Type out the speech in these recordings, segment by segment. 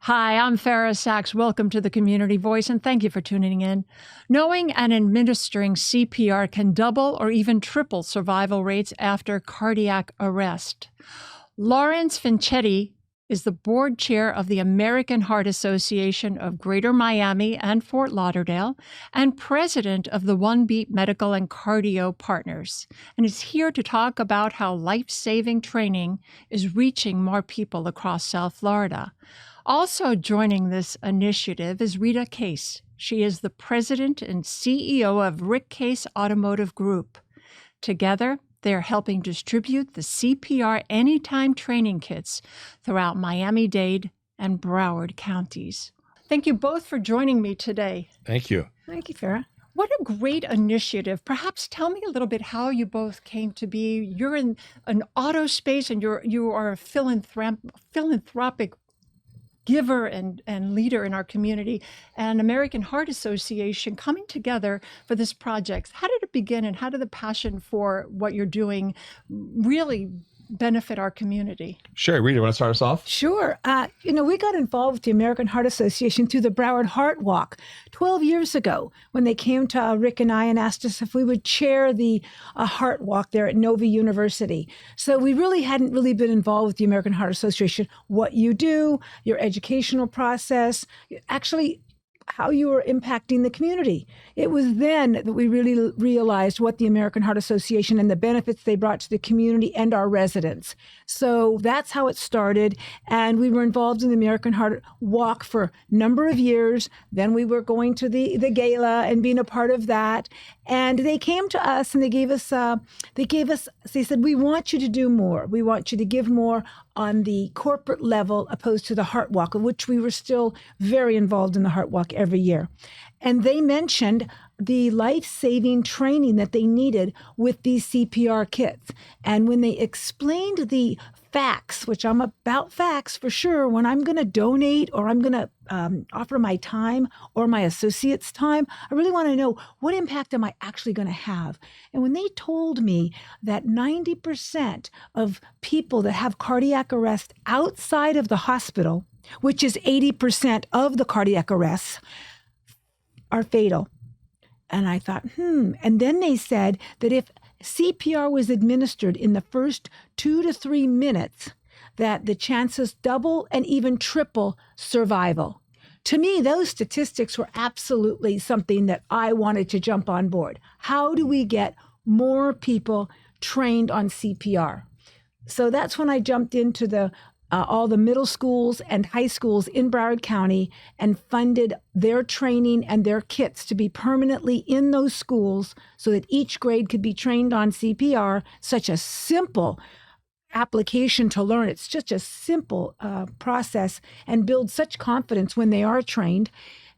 Hi, I'm Fara Sax. Welcome to the Community Voice, and thank you for tuning in. Knowing and administering CPR can double or even triple survival rates after cardiac arrest. Lawrence Franchetti is the board chair of the American Heart Association of Greater Miami and Fort Lauderdale and president of the One Beat Medical and Cardio Partners, and is here to talk about how life-saving training is reaching more people across South Florida. Also joining this initiative is Rita Case. She is the president and CEO of Rick Case Automotive Group. Together, they're helping distribute the CPR Anytime training kits throughout Miami-Dade and Broward counties. Thank you both for joining me today. Thank you. Thank you, Farah. What a great initiative. Perhaps tell me a little bit how you both came to be. You're in an auto space and you are a philanthropic giver and leader in our community, and American Heart Association coming together for this project. How did it begin, and how did the passion for what you're doing really benefit our community? Sure. Rita, want to start us off? Sure. We got involved with the American Heart Association through the Broward Heart Walk 12 years ago when they came to Rick and I and asked us if we would chair the Heart Walk there at Nova University. So we really hadn't been involved with the American Heart Association, what you do, your educational process, actually how you were impacting the community. It was then that we really realized what the American Heart Association and the benefits they brought to the community and our residents. So that's how it started. And we were involved in the American Heart Walk for a number of years. Then we were going to the gala and being a part of that. And they came to us and they said, we want you to do more. We want you to give more on the corporate level opposed to the Heart Walk, of which we were still very involved in the Heart Walk every year. And they mentioned the life-saving training that they needed with these CPR kits. And when they explained the facts, which I'm about facts for sure, when I'm going to donate or I'm going to offer my time or my associates' time, I really want to know what impact am I actually going to have. And when they told me that 90% of people that have cardiac arrest outside of the hospital, which is 80% of the cardiac arrests, are fatal. And I thought, And then they said that if CPR was administered in the first 2 to 3 minutes, that the chances double and even triple survival. To me, those statistics were absolutely something that I wanted to jump on board. How do we get more people trained on CPR? So that's when I jumped into all the middle schools and high schools in Broward County and funded their training and their kits to be permanently in those schools so that each grade could be trained on CPR. Such a simple application to learn. It's just a simple process and build such confidence when they are trained.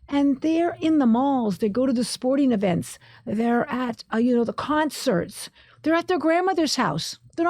And they're in the malls. They go to the sporting events. They're at, the concerts. They're at their grandmother's house. They're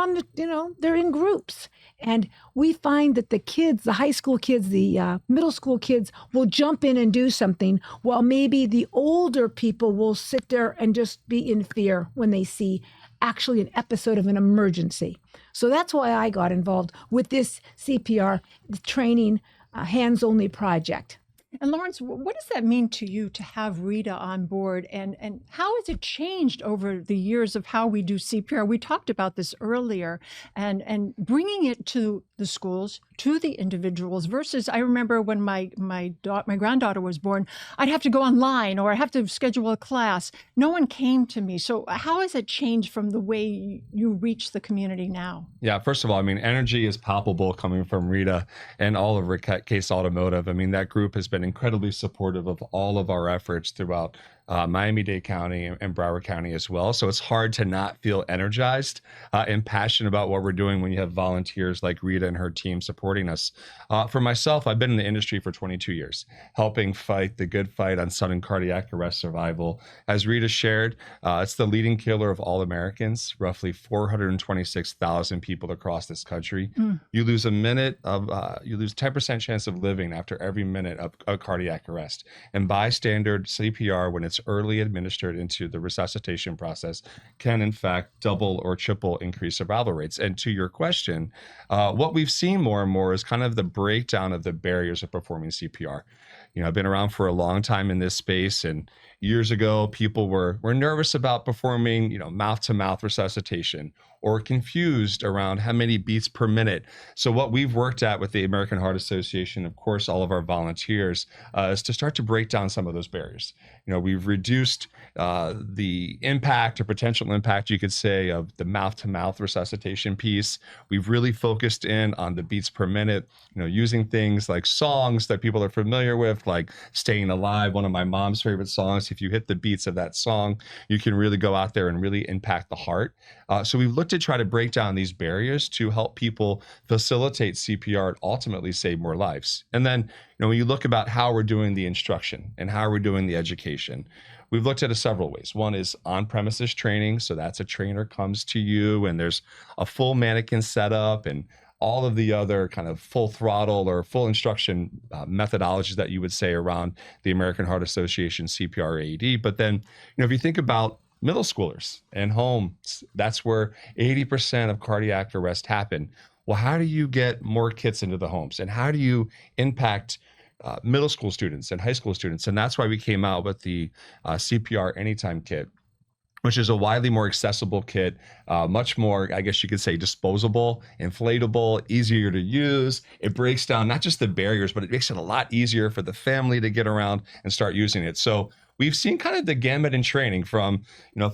they're in groups. And we find that the kids, the high school kids, the middle school kids will jump in and do something, while maybe the older people will sit there and just be in fear when they see actually an episode of an emergency. So that's why I got involved with this CPR training hands-only project. And Lawrence, what does that mean to you to have Rita on board, and how has it changed over the years of how we do CPR? We talked about this earlier, and bringing it to the schools, to the individuals, versus I remember when my granddaughter was born, I'd have to go online or I'd have to schedule a class. No one came to me. So how has it changed from the way you reach the community now? Yeah, first of all, energy is palpable coming from Rita and all of Rick Case Automotive. That group has been incredibly supportive of all of our efforts throughout Miami-Dade County and Broward County as well. So it's hard to not feel energized and passionate about what we're doing when you have volunteers like Rita and her team supporting us. For myself, I've been in the industry for 22 years, helping fight the good fight on sudden cardiac arrest survival. As Rita shared, it's the leading killer of all Americans, roughly 426,000 people across this country. You lose you lose 10% chance of living after every minute of a cardiac arrest. And bystander CPR, when it's that's early administered into the resuscitation process can in fact double or triple increase survival rates. And to your question, what we've seen more and more is kind of the breakdown of the barriers of performing CPR. I've been around for a long time in this space, and years ago, people were nervous about performing, mouth-to-mouth resuscitation, or confused around how many beats per minute. So what we've worked at with the American Heart Association, of course, all of our volunteers, is to start to break down some of those barriers. We've reduced the impact or potential impact, you could say, of the mouth-to-mouth resuscitation piece. We've really focused in on the beats per minute, using things like songs that people are familiar with, like Staying Alive, one of my mom's favorite songs. If you hit the beats of that song, you can really go out there and really impact the heart. So we've looked to try to break down these barriers to help people facilitate CPR and ultimately save more lives. And then, when you look about how we're doing the instruction and how we're doing the education, we've looked at it several ways. One is on-premises training. So that's a trainer comes to you and there's a full mannequin setup and all of the other kind of full throttle or full instruction methodologies that you would say around the American Heart Association CPR AED. But then, if you think about middle schoolers and homes, that's where 80% of cardiac arrest happen. Well, how do you get more kits into the homes, and how do you impact middle school students and high school students? And that's why we came out with the CPR Anytime Kit, which is a widely more accessible kit, much more, I guess you could say, disposable, inflatable, easier to use. It breaks down not just the barriers, but it makes it a lot easier for the family to get around and start using it. So we've seen kind of the gamut in training from,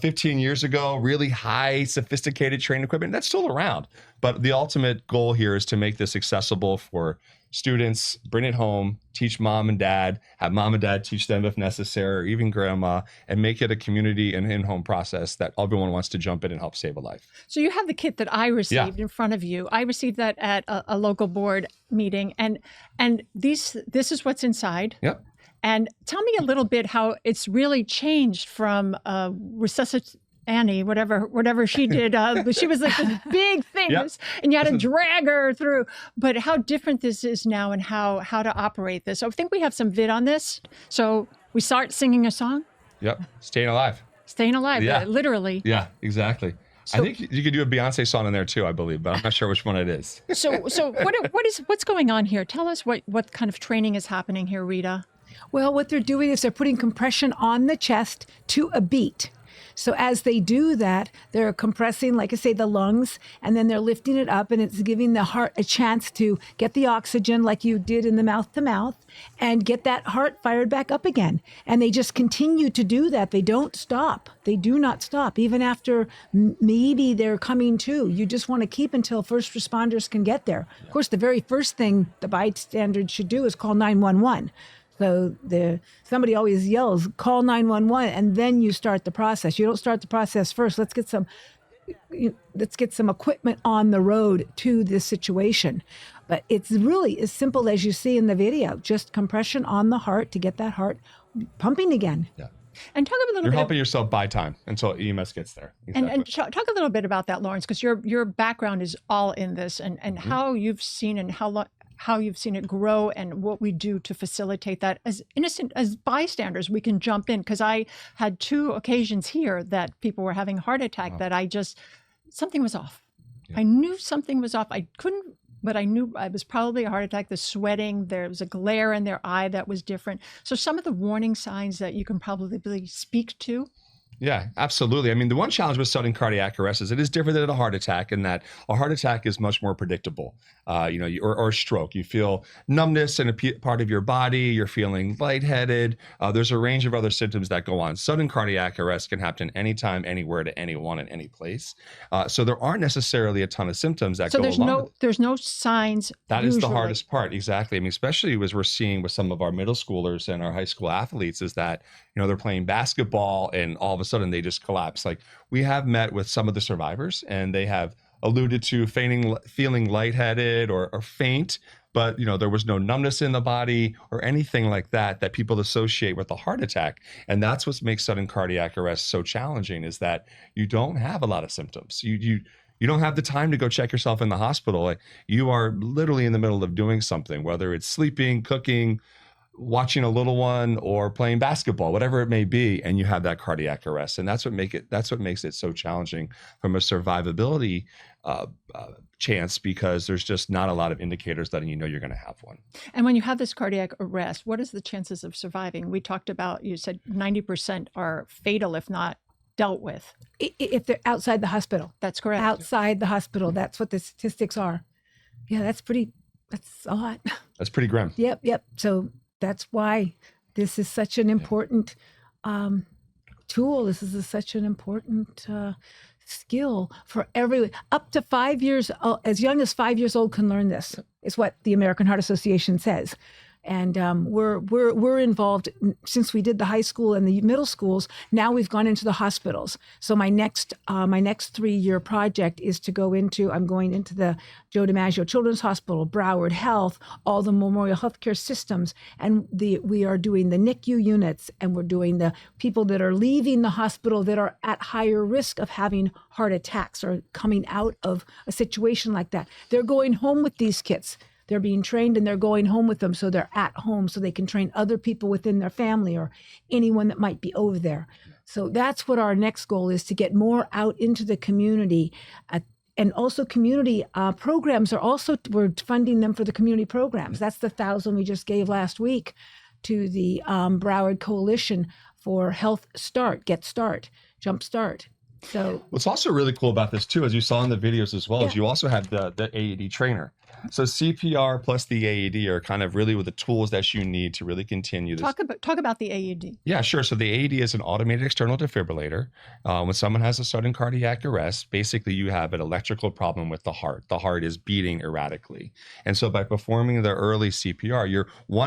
15 years ago, really high, sophisticated training equipment. That's still around. But the ultimate goal here is to make this accessible for students, bring it home, teach mom and dad, have mom and dad teach them if necessary, or even grandma, and make it a community and in-home process that everyone wants to jump in and help save a life. So you have the kit that I received in front of you. I received that at a local board meeting, and this is what's inside. Yep. And tell me a little bit how it's really changed from Annie, whatever she did. She was like this big thing, and you had to drag her through. But how different this is now, and how to operate this. So I think we have some vid on this. So we start singing a song. Yep, Staying Alive. Staying Alive, literally. Yeah, exactly. So, I think you could do a Beyonce song in there too, I believe, but I'm not sure which one it is. So what's going on here? Tell us what kind of training is happening here, Rita. Well, what they're doing is they're putting compression on the chest to a beat. So as they do that, they're compressing, like I say, the lungs, and then they're lifting it up, and it's giving the heart a chance to get the oxygen like you did in the mouth to mouth and get that heart fired back up again. And they just continue to do that. They don't stop. They do not stop. Even after maybe they're coming to, you just want to keep until first responders can get there. Of course, the very first thing the bystander should do is call 911. So somebody always yells, call 911, and then you start the process. You don't start the process first. Let's get some equipment on the road to this situation. But it's really as simple as you see in the video, just compression on the heart to get that heart pumping again. Yeah. And talk a little bit. You're helping yourself buy time until EMS gets there. Exactly. And talk a little bit about that, Lawrence, because your background is all in this, and how you've seen and how you've seen it grow, and what we do to facilitate that. As innocent as bystanders, we can jump in, because I had 2 occasions here that people were having a heart attack that something was off. Yeah. I knew something was off. I couldn't, but I knew it was probably a heart attack. The sweating, there was a glare in their eye that was different. So some of the warning signs that you can probably speak to. Yeah, absolutely. I mean, the one challenge with sudden cardiac arrest is it is different than a heart attack, in that a heart attack is much more predictable, or a stroke. You feel numbness in a part of your body, you're feeling lightheaded. There's a range of other symptoms that go on. Sudden cardiac arrest can happen anytime, anywhere, to anyone, in any place. So there aren't necessarily a ton of symptoms that go along. There's no signs. That is the hardest part. Exactly. I mean, especially as we're seeing with some of our middle schoolers and our high school athletes, is that, they're playing basketball and all of a sudden they just collapse. Like, we have met with some of the survivors, and they have alluded to feeling lightheaded or faint, but there was no numbness in the body or anything like that people associate with a heart attack. And that's what makes sudden cardiac arrest so challenging, is that you don't have a lot of symptoms. You don't have the time to go check yourself in the hospital. Like, you are literally in the middle of doing something, whether it's sleeping, cooking, watching a little one or playing basketball, whatever it may be, and you have that cardiac arrest. And that's what makes it so challenging from a survivability chance, because there's just not a lot of indicators letting you know you're going to have one. And when you have this cardiac arrest, what is the chances of surviving? We talked about, you said 90% are fatal if not dealt with. If they're outside the hospital. That's correct. Outside the hospital. That's what the statistics are. Yeah, that's a lot. That's pretty grim. Yep. So that's why this is such an important tool. This is such an important skill for everyone. Up to 5 years old, as young as 5 years old can learn this, is what the American Heart Association says. And we're involved since we did the high school and the middle schools. Now we've gone into the hospitals. So my next 3-year project is to go into. I'm going into the Joe DiMaggio Children's Hospital, Broward Health, all the Memorial Healthcare systems, and we are doing the NICU units, and we're doing the people that are leaving the hospital that are at higher risk of having heart attacks or coming out of a situation like that. They're going home with these kits. They're being trained and they're going home with them, so they're at home so they can train other people within their family or anyone that might be over there. So that's what our next goal is, to get more out into the community. And also community programs are also, we're funding them for the community programs. That's the $1,000 we just gave last week to the Broward Coalition for Health Start, Get Start, Jump Start. So what's also really cool about this too, as you saw in the videos as well, is you also have the AED trainer. So CPR plus the AED are kind of really with the tools that you need to really continue this. Talk about the AED. Yeah, sure. So the AED is an automated external defibrillator. When someone has a sudden cardiac arrest, basically you have an electrical problem with the heart. The heart is beating erratically. And so by performing the early CPR, you're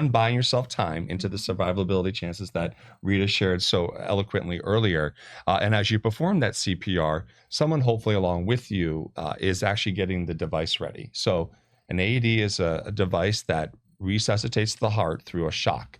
buying yourself time into the survivability chances that Rita shared so eloquently earlier. And as you perform that CPR, someone hopefully along with you is actually getting the device ready. So an AED is a device that resuscitates the heart through a shock.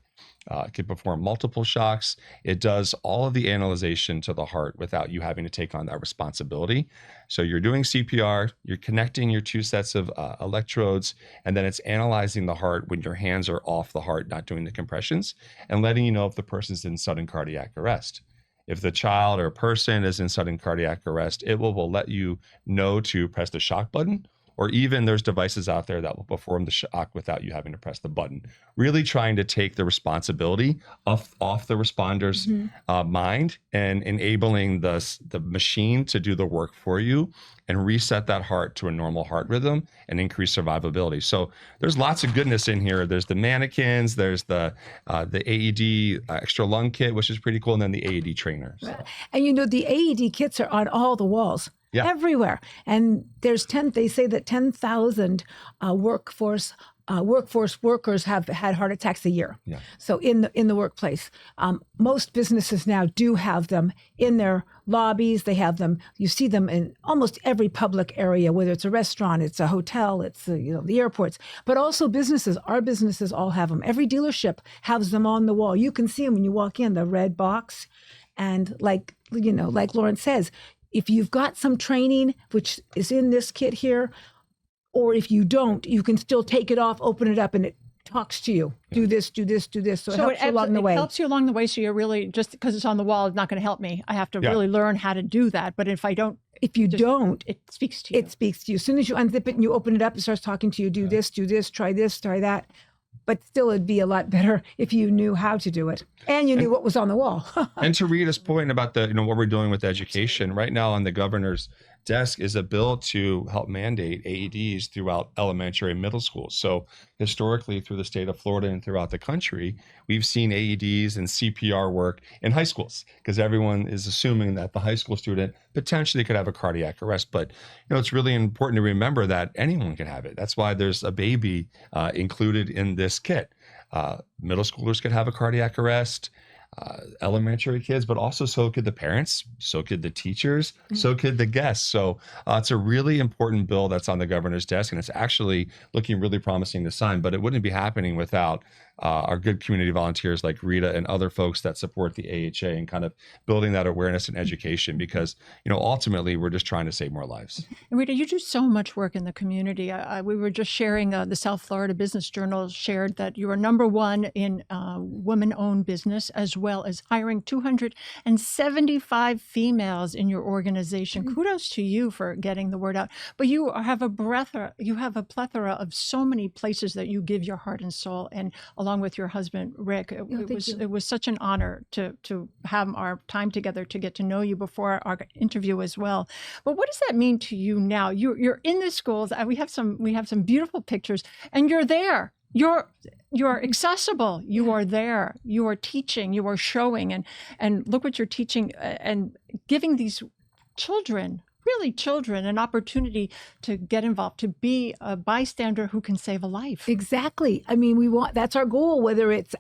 It can perform multiple shocks. It does all of the analyzation to the heart without you having to take on that responsibility. So you're doing CPR, you're connecting your 2 sets of electrodes, and then it's analyzing the heart when your hands are off the heart, not doing the compressions, and letting you know if the person's in sudden cardiac arrest. If the child or person is in sudden cardiac arrest, it will let you know to press the shock button, or even there's devices out there that will perform the shock without you having to press the button. Really trying to take the responsibility off the responder's mind and enabling the machine to do the work for you and reset that heart to a normal heart rhythm and increase survivability. So there's lots of goodness in here. There's the mannequins, there's the AED extra lung kit, which is pretty cool, and then the AED trainer. So. And you know, the AED kits are on all the walls. Yeah. Everywhere. And there's they say that 10,000 workforce workers have had heart attacks a year. Yeah. So in the workplace, most businesses now do have them in their lobbies. They have them. You see them in almost every public area, whether it's a restaurant, it's a hotel, it's the airports, but also businesses. Our businesses all have them. Every dealership has them on the wall. You can see them when you walk in, the red box. And like Lawrence says, if you've got some training, which is in this kit here, or if you don't, you can still take it off, open it up, and it talks to you. Do this, do this, do this. So it helps you along the way. It helps you along the way. So you're really, just because it's on the wall, it's not going to help me. I have to really learn how to do that. But if you don't, it speaks to you. It speaks to you. As soon as you unzip it and you open it up, it starts talking to you. Do this, try that. But still, it'd be a lot better if you knew how to do it and you knew what was on the wall. And to Rita's point about what we're doing with education right now on the governor's desk is a bill to help mandate AEDs throughout elementary and middle schools. So historically, through the state of Florida and throughout the country, we've seen AEDs and CPR work in high schools because everyone is assuming that the high school student potentially could have a cardiac arrest. But it's really important to remember that anyone can have it. That's why there's a baby included in this kit. Middle schoolers could have a cardiac arrest. elementary kids, but also so could the parents, so could the teachers, so could the guests. So it's a really important bill that's on the governor's desk, and it's actually looking really promising to sign, but it wouldn't be happening without our good community volunteers like Rita and other folks that support the AHA and kind of building that awareness and education, because, ultimately we're just trying to save more lives. And Rita, you do so much work in the community. We were just sharing, the South Florida Business Journal shared that you are #1 in women-owned business, as well as hiring 275 females in your organization. Kudos to you for getting the word out. But you have a plethora of so many places that you give your heart and soul, and along with your husband Rick, it was such an honor to have our time together to get to know you before our interview as well. But what does that mean to you now? You're in the schools. We have some beautiful pictures, and you're there. You're accessible. You are there. You are teaching. You are showing, and look what you're teaching and giving these children, really children, an opportunity to get involved, to be a bystander who can save a life. Exactly. I mean, that's our goal, whether it's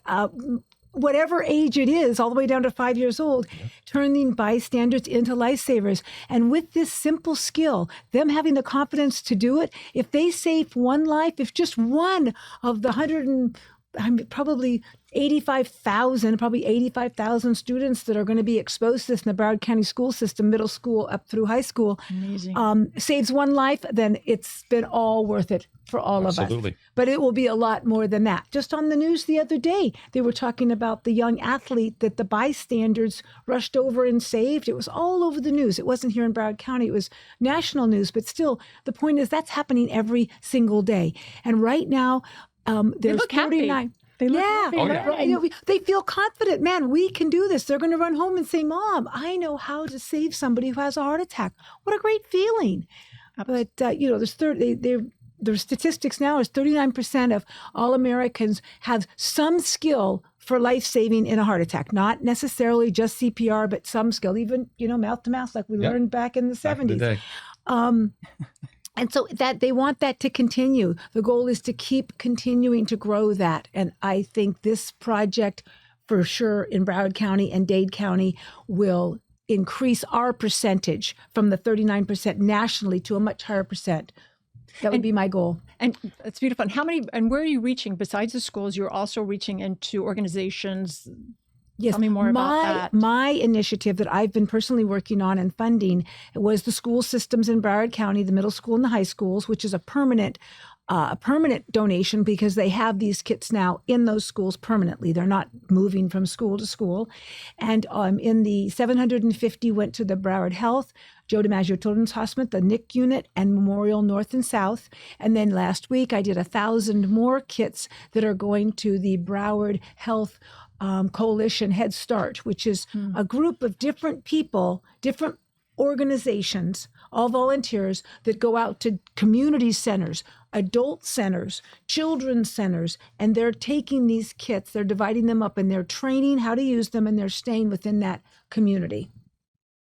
whatever age it is, all the way down to 5 years old, turning bystanders into lifesavers. And with this simple skill, them having the confidence to do it, if they save one life, if just one of the probably 85,000 students that are going to be exposed to this in the Broward County school system, middle school up through high school, saves one life, then it's been all worth it for all of us. But it will be a lot more than that. Just on the news the other day, they were talking about the young athlete that the bystanders rushed over and saved. It was all over the news. It wasn't here in Broward County. It was national news. But still, the point is that's happening every single day. And right now, there's 39. They look happy. They feel confident. Man, we can do this. They're going to run home and say, "Mom, I know how to save somebody who has a heart attack." What a great feeling. But there's statistics now is 39% of all Americans have some skill for life saving in a heart attack. Not necessarily just CPR, but some skill, even mouth to mouth, like we learned back in the 70s. And so that they want that to continue. The goal is to keep continuing to grow that. And I think this project for sure in Broward County and Dade County will increase our percentage from the 39% nationally to a much higher percent. That would be my goal. And it's beautiful. And where are you reaching? Besides the schools, you're also reaching into organizations. Yes, tell me more about that. My initiative that I've been personally working on and funding was the school systems in Broward County, the middle school and the high schools, which is a permanent donation because they have these kits now in those schools permanently. They're not moving from school to school. And in the 750 went to the Broward Health, Joe DiMaggio Children's Hospital, the NIC unit, and Memorial North and South. And then last week I did 1,000 more kits that are going to the Broward Health Coalition Head Start, which is a group of different people, different organizations, all volunteers that go out to community centers, adult centers, children's centers, and they're taking these kits, they're dividing them up, and they're training how to use them, and they're staying within that community.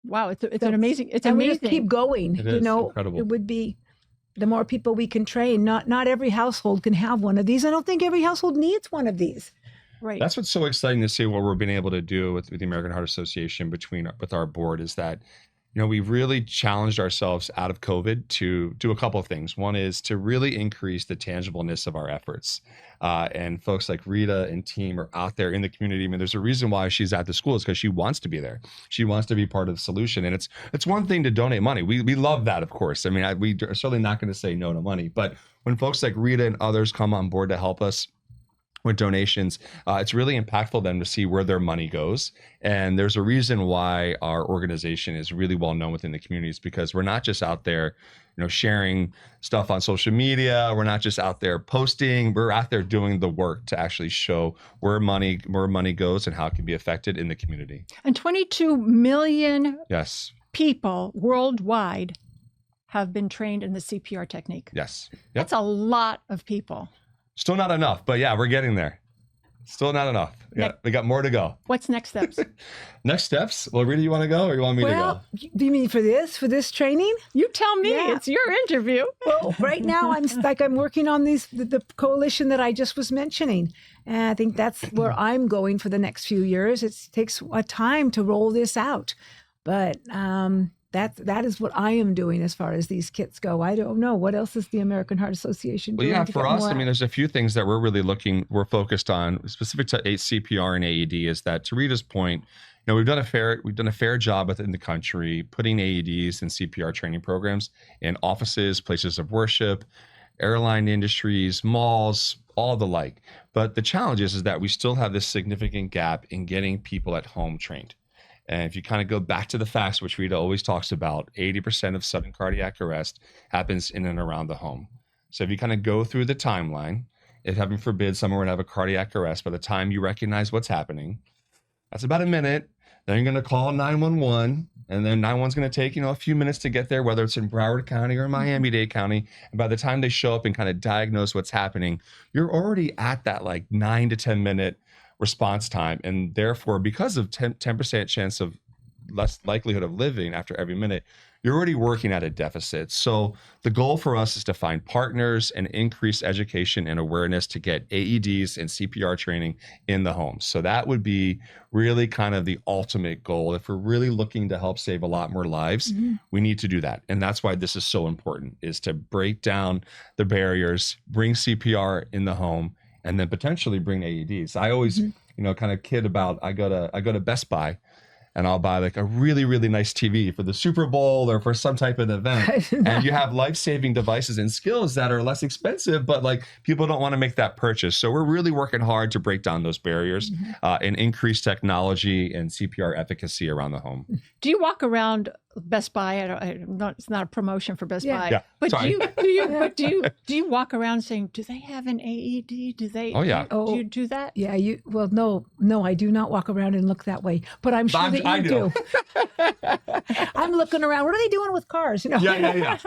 Wow, it's amazing. It's amazing. We just keep going. It is incredible. It would be the more people we can train. Not every household can have one of these. I don't think every household needs one of these. Right. That's what's so exciting to see what we're being able to do with the American Heart Association with our board is that, we've really challenged ourselves out of COVID to do a couple of things. One is to really increase the tangibleness of our efforts. And folks like Rita and team are out there in the community. I mean, there's a reason why she's at the school is because she wants to be there. She wants to be part of the solution. And it's one thing to donate money. We love that, of course. I mean, we are certainly not going to say no to money. But when folks like Rita and others come on board to help us with donations, it's really impactful then to see where their money goes. And there's a reason why our organization is really well known within the communities, because we're not just out there, sharing stuff on social media. We're not just out there posting. We're out there doing the work to actually show where money goes and how it can be affected in the community. And 22 million people worldwide have been trained in the CPR technique. Yes. That's a lot of people. Still not enough, but yeah, we're getting there. Still not enough. We got more to go. What's next steps? Next steps? Well, Rita, you want to go or you want me to go? Do you mean for this training? You tell me. Yeah. It's your interview. Well, right now I'm working on the coalition that I just was mentioning. And I think that's where I'm going for the next few years. It takes a time to roll this out. But that is what I am doing as far as these kits go. I don't know. What else is the American Heart Association doing? Well, yeah, for us, I mean, there's a few things that we're focused on specific to CPR and AED is that, to Rita's point, we've done a fair job within the country putting AEDs and CPR training programs in offices, places of worship, airline industries, malls, all the like. But the challenge is that we still have this significant gap in getting people at home trained. And if you kind of go back to the facts, which Rita always talks about, 80% of sudden cardiac arrest happens in and around the home. So if you kind of go through the timeline, if heaven forbid someone were to have a cardiac arrest, by the time you recognize what's happening, that's about a minute. Then you're going to call 911, and then 911's going to take, a few minutes to get there, whether it's in Broward County or Miami-Dade County. And by the time they show up and kind of diagnose what's happening, you're already at that 9 to 10 minute response time. And therefore, because of 10% chance of less likelihood of living after every minute, you're already working at a deficit. So the goal for us is to find partners and increase education and awareness to get AEDs and CPR training in the home. So that would be really kind of the ultimate goal. If we're really looking to help save a lot more lives, we need to do that. And that's why this is so important, is to break down the barriers, bring CPR in the home, and then potentially bring AEDs. I always, kind of kid about, I go to Best Buy and I'll buy a really, really nice TV for the Super Bowl or for some type of event. And you have life-saving devices and skills that are less expensive, but people don't want to make that purchase. So we're really working hard to break down those barriers and increase technology and CPR efficacy around the home. Do you walk around Best Buy? It's not a promotion for Best Buy. Yeah. But do you walk around saying, do they have an AED? Do they? Oh yeah. Do you do that? Yeah. No, I do not walk around and look that way. But I'm sure that you do. I'm looking around. What are they doing with cars? Yeah.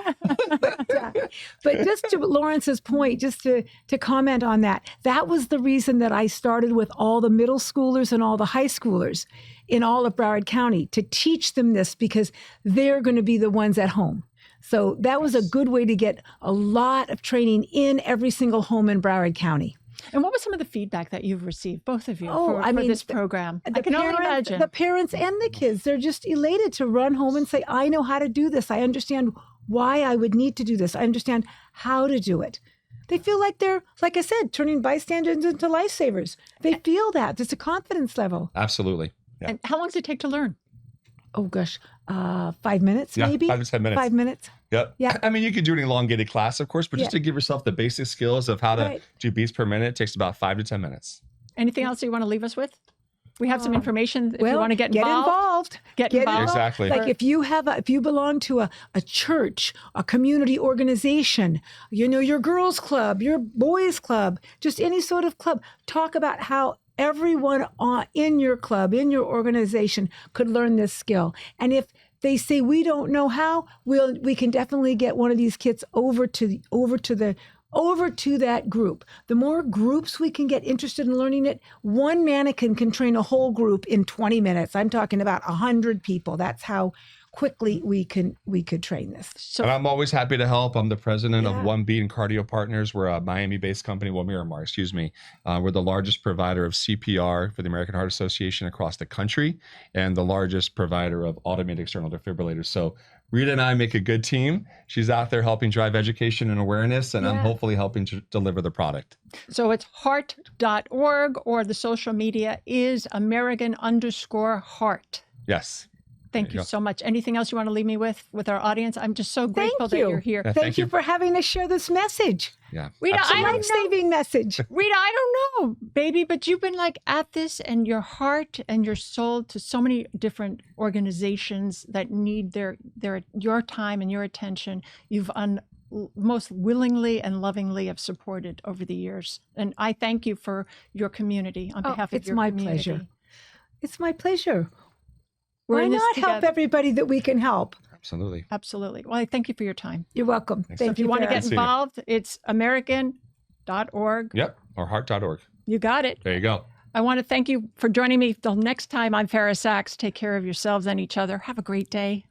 But just to Lawrence's point, just to comment on that, that was the reason that I started with all the middle schoolers and all the high schoolers in all of Broward County to teach them this, because they're going to be the ones at home. So that was a good way to get a lot of training in every single home in Broward County. And what was some of the feedback that you've received, both of you, for this program? I can only imagine. The parents and the kids, they're just elated to run home and say, I know how to do this. I understand why I would need to do this. I understand how to do it. They feel like they're, like I said, turning bystanders into lifesavers. They feel that. It's a confidence level. Absolutely. Yeah. And how long does it take to learn? Oh, gosh. 5 minutes, maybe? 5 to 10 minutes. 5 minutes. Yep. Yeah. I mean, you could do an elongated class, of course, but just to give yourself the basic skills of how to do beats per minute, it takes about 5 to 10 minutes. Anything else you want to leave us with? We have some information if you want to get involved. Get involved. Exactly. Like if you belong to a church, a community organization, your girls club, your boys club, just any sort of club, talk about how everyone in your club, in your organization could learn this skill. And if they say we don't know how, we can definitely get one of these kits over to that group. The more groups we can get interested in learning it, one mannequin can train a whole group in 20 minutes. I'm talking about 100 people. That's how quickly we could train this. And I'm always happy to help. I'm the president of One Beat and Cardio Partners. We're a Miami-based company, Miramar, excuse me. We're the largest provider of CPR for the American Heart Association across the country, and the largest provider of automated external defibrillators. So Rita and I make a good team. She's out there helping drive education and awareness, and I'm hopefully helping to deliver the product. So it's heart.org, or the social media is American_heart. Yes. Thank you so much. Anything else you want to leave me with our audience? I'm just so grateful that you're here. Yeah, thank you for having us share this message. Yeah, Rita, a life-saving message. Rita, I don't know, baby, but you've been at this, and your heart and your soul to so many different organizations that need your time and your attention. You've most willingly and lovingly have supported over the years. And I thank you for your community on behalf of your community. Pleasure. It's my pleasure. Why not help everybody that we can help? Absolutely. Absolutely. Well, I thank you for your time. You're welcome. Thanks. Thank So if you want to get involved, it's American.org. Yep, or heart.org. You got it. There you go. I want to thank you for joining me. Till next time, I'm Fara Sax. Take care of yourselves and each other. Have a great day.